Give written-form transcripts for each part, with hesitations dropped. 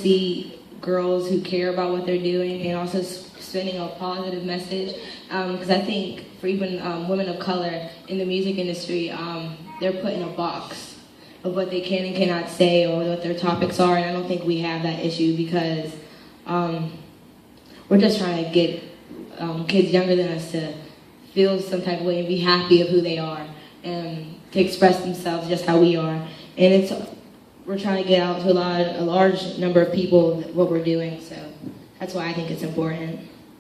see girls who care about what they're doing and also sending a positive message. Because I think for even women of color in the music industry, they're put in a box of what they can and cannot say or what their topics are, and I don't think we have that issue because we're just trying to get kids younger than us to feel some type of way and be happy of who they are and to express themselves just how we are. And we're trying to get out to a large number of people what we're doing, so that's why I think it's important.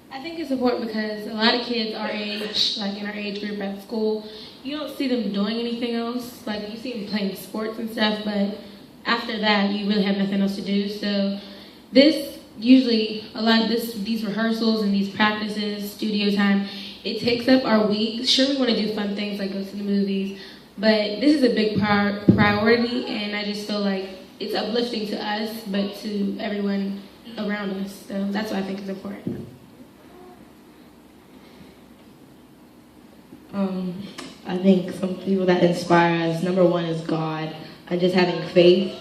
I think it's important because a lot of kids our age, like in our age group at school, you don't see them doing anything else. Like you see them playing sports and stuff, but after that you really have nothing else to do. So this usually, a lot of these rehearsals and these practices, studio time, it takes up our week. Sure, we want to do fun things like go to the movies, but this is a big priority, and I just feel like it's uplifting to us, but to everyone around us. So that's why I think it's important. I think some people that inspire us, number one is God, and just having faith,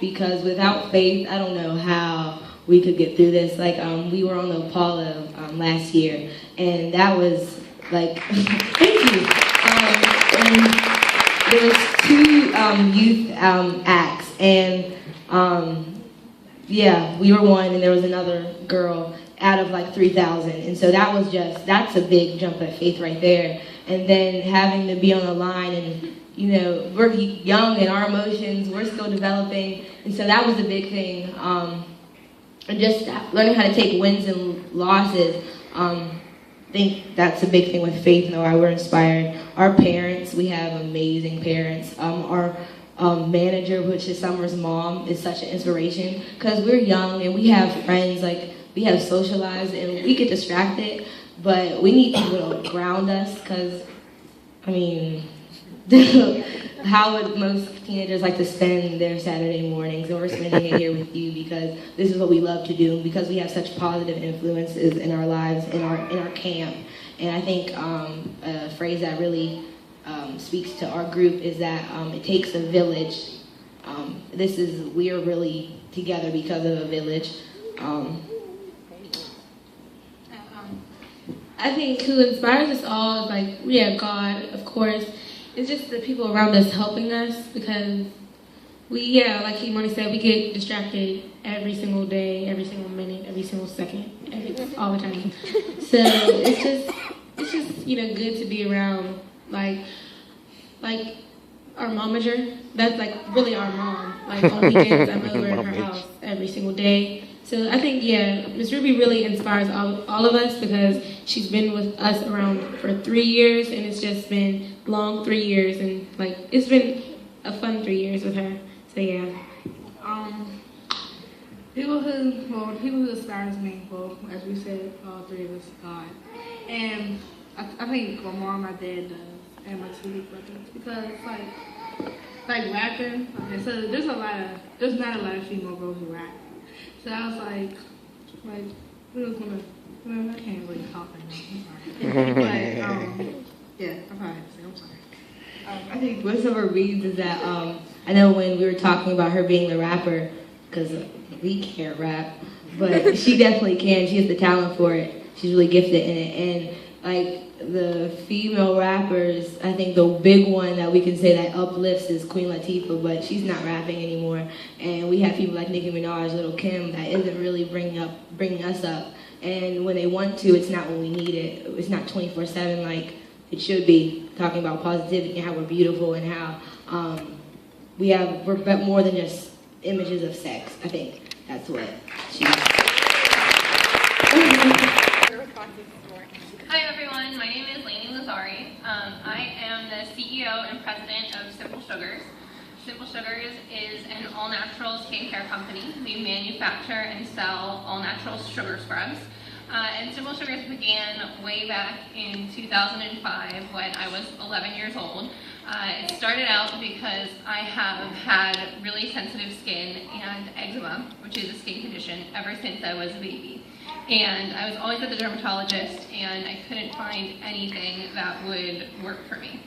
because without faith, I don't know how we could get through this. Like, we were on the Apollo last year, and that was like, thank you. And there was two youth acts, and yeah, we were one, and there was another girl out of like 3,000, and so that's a big jump of faith right there. And then having to be on the line, and you know, we're young and our emotions, we're still developing, and so that was a big thing. And just learning how to take wins and losses, I think that's a big thing with faith and why we're inspired. Our parents, we have amazing parents. Our manager, which is Summer's mom, is such an inspiration because we're young and we have friends, like we have socialized and we get distracted, but we need people to ground us because, I mean, how would most teenagers like to spend their Saturday mornings? And we're spending it here with you because this is what we love to do, because we have such positive influences in our lives, in our camp. And I think a phrase that really speaks to our group is that it takes a village. We are really together because of a village. I think who inspires us all is like, yeah, God, of course. It's just the people around us helping us because like Imani said, we get distracted every single day, every single minute, every single second, all the time. So it's just good to be around like our momager. That's like really our mom. Like on weekends, I'm over at her house every single day. So I think, Miss Ruby really inspires all of us because she's been with us around for 3 years, and it's just been long 3 years, and like it's been a fun 3 years with her. So yeah. People who inspires me, well, as we said, all three of us, God. And I think my mom, my dad does, and my two big brothers, because like rapping. Okay, so there's not a lot of female girls who rap. So I was like, who's gonna? Well, I can't really talk right now. I'm sorry. But I probably have to say I'm sorry. I think one of her reads is that I know when we were talking about her being the rapper, because we can't rap, but she definitely can. She has the talent for it. She's really gifted in it, and like the female rappers, I think the big one that we can say that uplifts is Queen Latifah, but she's not rapping anymore. And we have people like Nicki Minaj, Little Kim, that isn't really bringing us up. And when they want to, it's not when we need it. It's not 24/7 like it should be. Talking about positivity and how we're beautiful and how we're more than just images of sex. I think that's what she. Hi everyone, my name is Lainey Lazari. I am the CEO and president of Simple Sugars. Simple Sugars is an all-natural skincare company. We manufacture and sell all-natural sugar scrubs. And Simple Sugars began way back in 2005 when I was 11 years old. It started out because I have had really sensitive skin and eczema, which is a skin condition, ever since I was a baby. And I was always at the dermatologist, and I couldn't find anything that would work for me.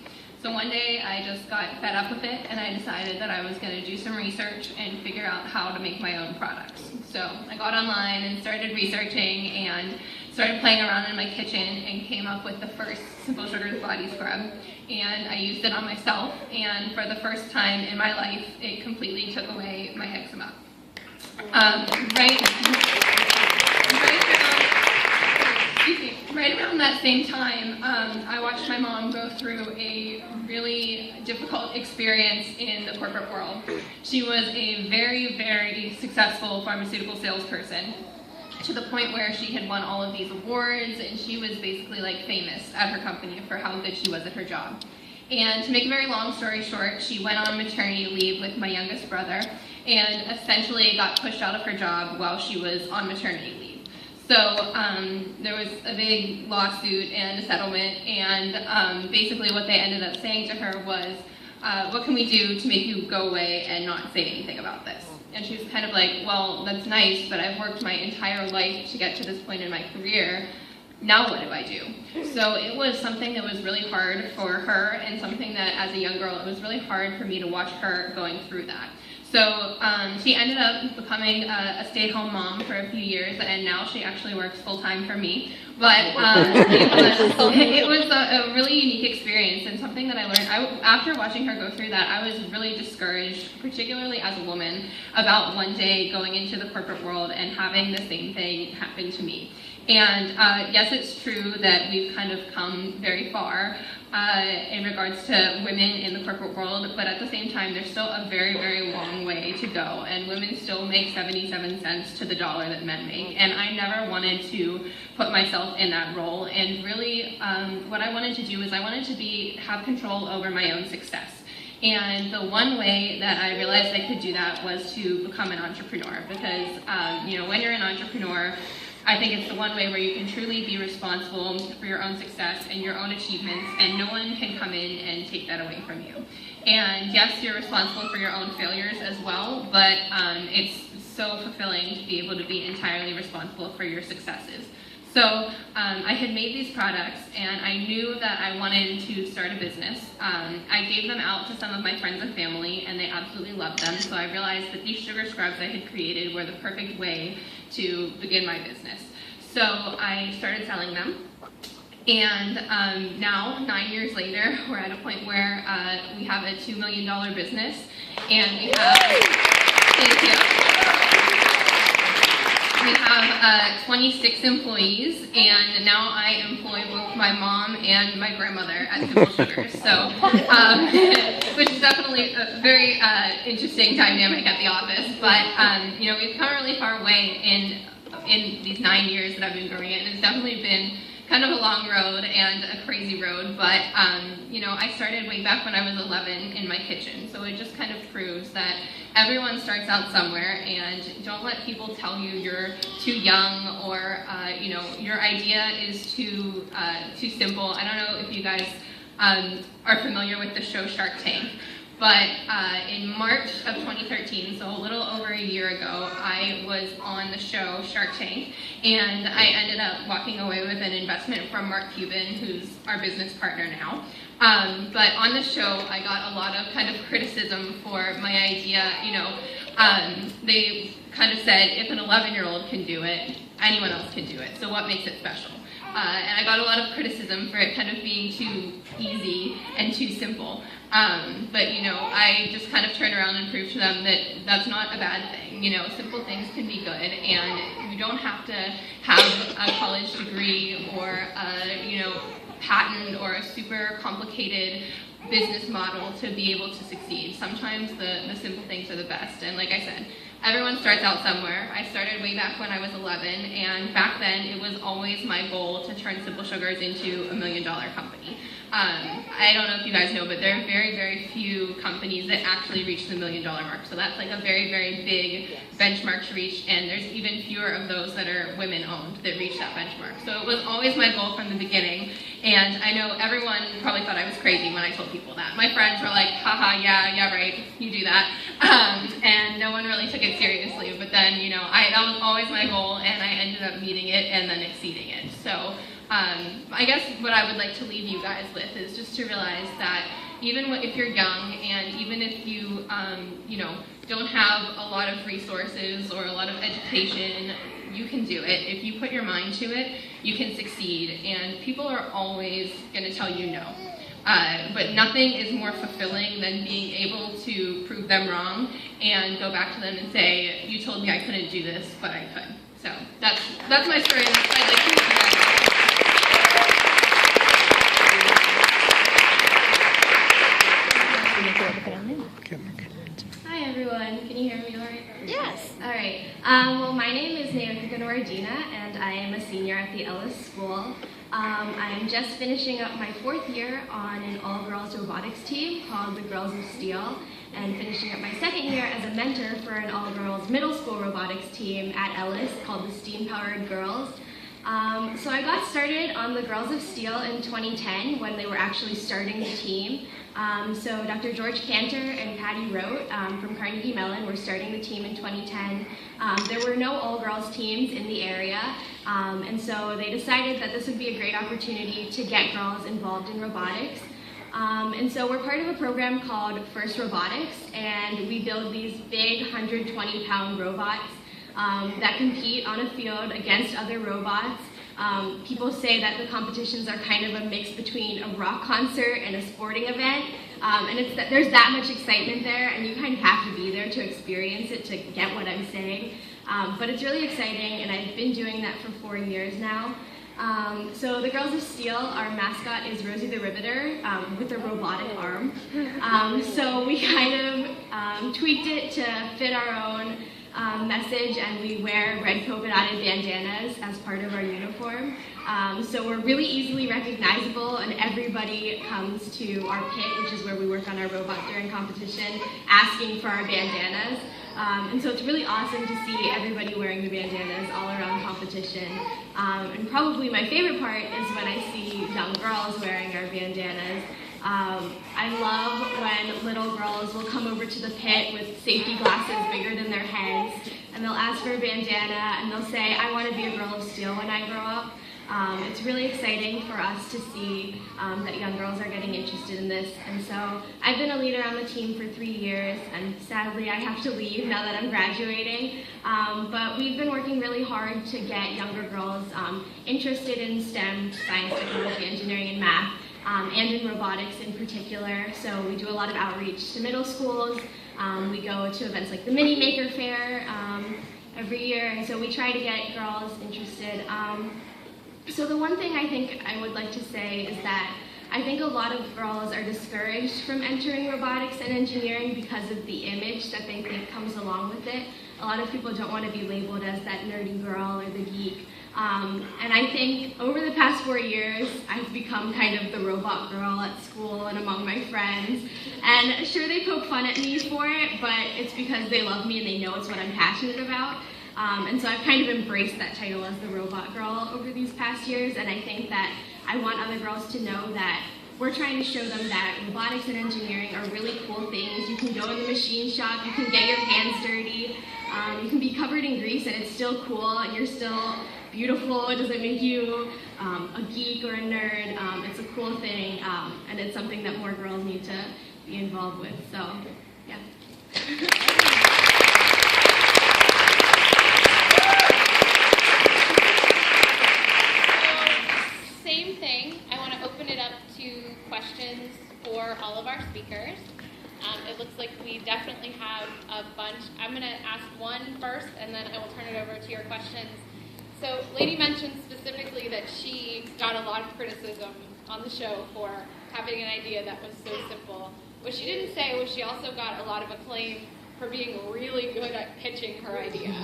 So one day I just got fed up with it and I decided that I was going to do some research and figure out how to make my own products. So I got online and started researching and started playing around in my kitchen and came up with the first Simple Sugars body scrub. And I used it on myself, and for the first time in my life, it completely took away my eczema. Right around that same time, I watched my mom go through a really difficult experience in the corporate world. She was a very, very successful pharmaceutical salesperson, to the point where she had won all of these awards, and she was basically like famous at her company for how good she was at her job. And to make a very long story short, she went on maternity leave with my youngest brother and essentially got pushed out of her job while she was on maternity leave. So there was a big lawsuit and a settlement, and basically what they ended up saying to her was, what can we do to make you go away and not say anything about this? And she was kind of like, well, that's nice, but I've worked my entire life to get to this point in my career. Now what do I do? So it was something that was really hard for her, and something that as a young girl, it was really hard for me to watch her going through that. So she ended up becoming a stay-at-home mom for a few years, and now she actually works full-time for me. But it was a really unique experience, and something that I learned. After watching her go through that, I was really discouraged, particularly as a woman, about one day going into the corporate world and having the same thing happen to me. And yes, it's true that we've kind of come very far in regards to women in the corporate world, but at the same time, there's still a very, very long way to go, and women still make 77 cents to the dollar that men make. And I never wanted to put myself in that role, and really what I wanted to do is I wanted to have control over my own success. And the one way that I realized I could do that was to become an entrepreneur, because when you're an entrepreneur, I think it's the one way where you can truly be responsible for your own success and your own achievements, and no one can come in and take that away from you. And yes, you're responsible for your own failures as well, but it's so fulfilling to be able to be entirely responsible for your successes. So I had made these products, and I knew that I wanted to start a business. I gave them out to some of my friends and family, and they absolutely loved them. So I realized that these sugar scrubs I had created were the perfect way to begin my business. So I started selling them. And now, 9 years later, we're at a point where we have a $2 million business, and we have, thank you. We have 26 employees, and now I employ both my mom and my grandmother at Simple Sugars. So, which is definitely a very interesting dynamic at the office. But we've come a really far way in these 9 years that I've been growing it, and it's definitely been kind of a long road and a crazy road, but I started way back when I was 11 in my kitchen, so it just kind of proves that everyone starts out somewhere, and don't let people tell you you're too young or your idea is too simple. I don't know if you guys are familiar with the show Shark Tank. But in March of 2013, so a little over a year ago, I was on the show Shark Tank, and I ended up walking away with an investment from Mark Cuban, who's our business partner now. But on the show, I got a lot of kind of criticism for my idea. They kind of said, if an 11-year-old can do it, anyone else can do it, so what makes it special? And I got a lot of criticism for it kind of being too easy and too simple. But I just kind of turned around and proved to them that that's not a bad thing. Simple things can be good, and you don't have to have a college degree or a patent or a super complicated business model to be able to succeed. Sometimes the simple things are the best, and like I said, everyone starts out somewhere. I started way back when I was 11, and back then it was always my goal to turn Simple Sugars into $1 million company. I don't know if you guys know, but there are very, very few companies that actually reach the $1 million mark. So that's like a very, very big benchmark to reach, and there's even fewer of those that are women-owned that reach that benchmark. So it was always my goal from the beginning, and I know everyone probably thought I was crazy when I told people that. My friends were like, haha, yeah, right, you do that. And no one really took it seriously, but then, that was always my goal, and I ended up meeting it and then exceeding it. So I guess what I would like to leave you guys with is just to realize that, even if you're young, and even if you, don't have a lot of resources or a lot of education, you can do it. If you put your mind to it, you can succeed, and people are always going to tell you no. But nothing is more fulfilling than being able to prove them wrong and go back to them and say, you told me I couldn't do this, but I could. So that's my story, and that's what I'd like to hear from you guys. Hi everyone, can you hear me all right? Yes. All right. Well, my name is Naomi Nordina, and I am a senior at the Ellis School. I'm just finishing up my 4th year on an all-girls robotics team called the Girls of Steel, and finishing up my 2nd year as a mentor for an all-girls middle school robotics team at Ellis called the Steam-Powered Girls. So I got started on the Girls of Steel in 2010 when they were actually starting the team. So Dr. George Cantor and Patty Rote from Carnegie Mellon were starting the team in 2010. There were no all-girls teams in the area, and so they decided that this would be a great opportunity to get girls involved in robotics. And so we're part of a program called First Robotics, and we build these big 120-pound robots that compete on a field against other robots. People say that the competitions are kind of a mix between a rock concert and a sporting event, and there's that much excitement there, and you kind of have to be there to experience it to get what I'm saying. But it's really exciting, and I've been doing that for 4 years now. So the Girls of Steel, our mascot is Rosie the Riveter with a robotic arm. So we kind of tweaked it to fit our own message, and we wear red polka-dotted bandanas as part of our uniform. So we're really easily recognizable, and everybody comes to our pit, which is where we work on our robot during competition, asking for our bandanas. And so it's really awesome to see everybody wearing the bandanas all around competition. And probably my favorite part is when I see young girls wearing our bandanas. I love when little girls will come over to the pit with safety glasses bigger than their heads, and they'll ask for a bandana, and they'll say, I want to be a Girl of Steel when I grow up. It's really exciting for us to see that young girls are getting interested in this, and so I've been a leader on the team for 3 years, and sadly I have to leave now that I'm graduating, but we've been working really hard to get younger girls interested in STEM, science, technology, engineering, and math, and in robotics in particular. So we do a lot of outreach to middle schools. We go to events like the Mini Maker Fair every year, and so we try to get girls interested. So the one thing I think I would like to say is that I think a lot of girls are discouraged from entering robotics and engineering because of the image that they think comes along with it. A lot of people don't want to be labeled as that nerdy girl or the geek. And I think over the past 4 years, I've become kind of the robot girl at school and among my friends. And sure, they poke fun at me for it, but it's because they love me and they know it's what I'm passionate about. And so I've kind of embraced that title as the robot girl over these past years, and I think that I want other girls to know that we're trying to show them that robotics and engineering are really cool things. You can go in the machine shop, you can get your hands dirty, you can be covered in grease and it's still cool, and you're still beautiful. It doesn't make you a geek or a nerd. It's a cool thing, and it's something that more girls need to be involved with, so yeah. Same thing. I want to open it up to questions for all of our speakers. It looks like we definitely have a bunch. I'm going to ask one first, and then I will turn it over to your questions. So Lady mentioned specifically that she got a lot of criticism on the show for having an idea that was so simple. What she didn't say was she also got a lot of acclaim for being really good at pitching her idea.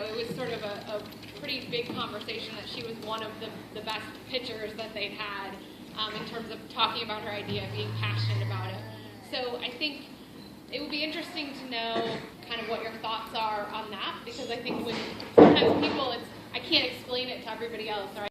It was sort of a pretty big conversation that she was one of the best pitchers that they'd had in terms of talking about her idea, being passionate about it. So I think it would be interesting to know kind of what your thoughts are on that, because I think when sometimes people, I can't explain it to everybody else, or